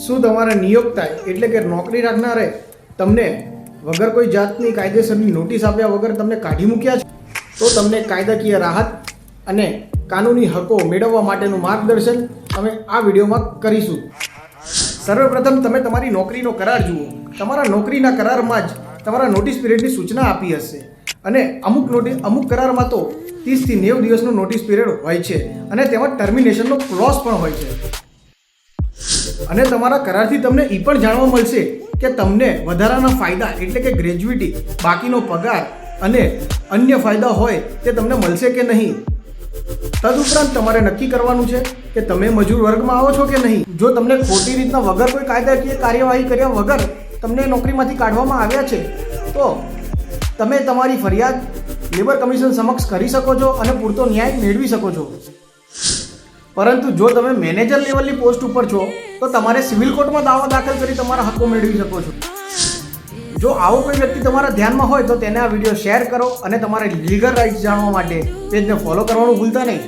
શું તમારા નિયોક્તા એટલે કે નોકરી રાખનારે તમને વગર કોઈ જાતની કાયદેસરની નોટિસ આપ્યા વગર તમને કાઢી મૂક્યા છે? તો તમને કાયદાકીય રાહત અને કાનૂની હકો મેળવવા માટેનું માર્ગદર્શન અમે આ વિડીયોમાં કરીશું. સર્વપ્રથમ તમે તમારી નોકરીનો કરાર જુઓ. તમારા નોકરીના કરારમાં જ તમારા નોટિસ પિરિયડની સૂચના આપી હશે અને અમુક કરારમાં તો 30 થી 90 દિવસનો નોટિસ પિરિયડ હોય છે અને તેમાં ટર્મિનેશનનો ક્લોઝ પણ હોય છે. અને તમારા કરારથી તમને એ પણ જાણવા મળશે કે તમને વધારાના ફાયદા એટલે કે ગ્રેજ્યુટી, બાકીનો પગાર અને અન્ય ફાયદા હોય તે તમને મળશે કે નહીં. તદુપરાંત તમારે નક્કી કરવાનું છે કે તમે મજૂર વર્ગમાં આવો છો કે નહીં. જો તમને ખોટી રીતના વગર કોઈ કાયદાકીય કાર્યવાહી કર્યા વગર તમને નોકરીમાંથી કાઢવામાં આવ્યા છે તો તમે તમારી ફરિયાદ લેબર કમિશન સમક્ષ કરી શકો છો અને પૂરતો ન્યાય મેળવી શકો છો. પરંતુ જો તમે મેનેજર લેવલની પોસ્ટ ઉપર છો તો તમારે સિવિલ કોર્ટમાં દાવો દાખલ કરી તમારા હકો મેળવી શકો છો. જો આવો કોઈ વ્યક્તિ તમારા ધ્યાનમાં હોય તો તેને આ વિડીયો શેર કરો અને તમારા લીગલ રાઇટ્સ જાણવા માટે પેજને ફોલો કરવાનું ભૂલતા નહીં.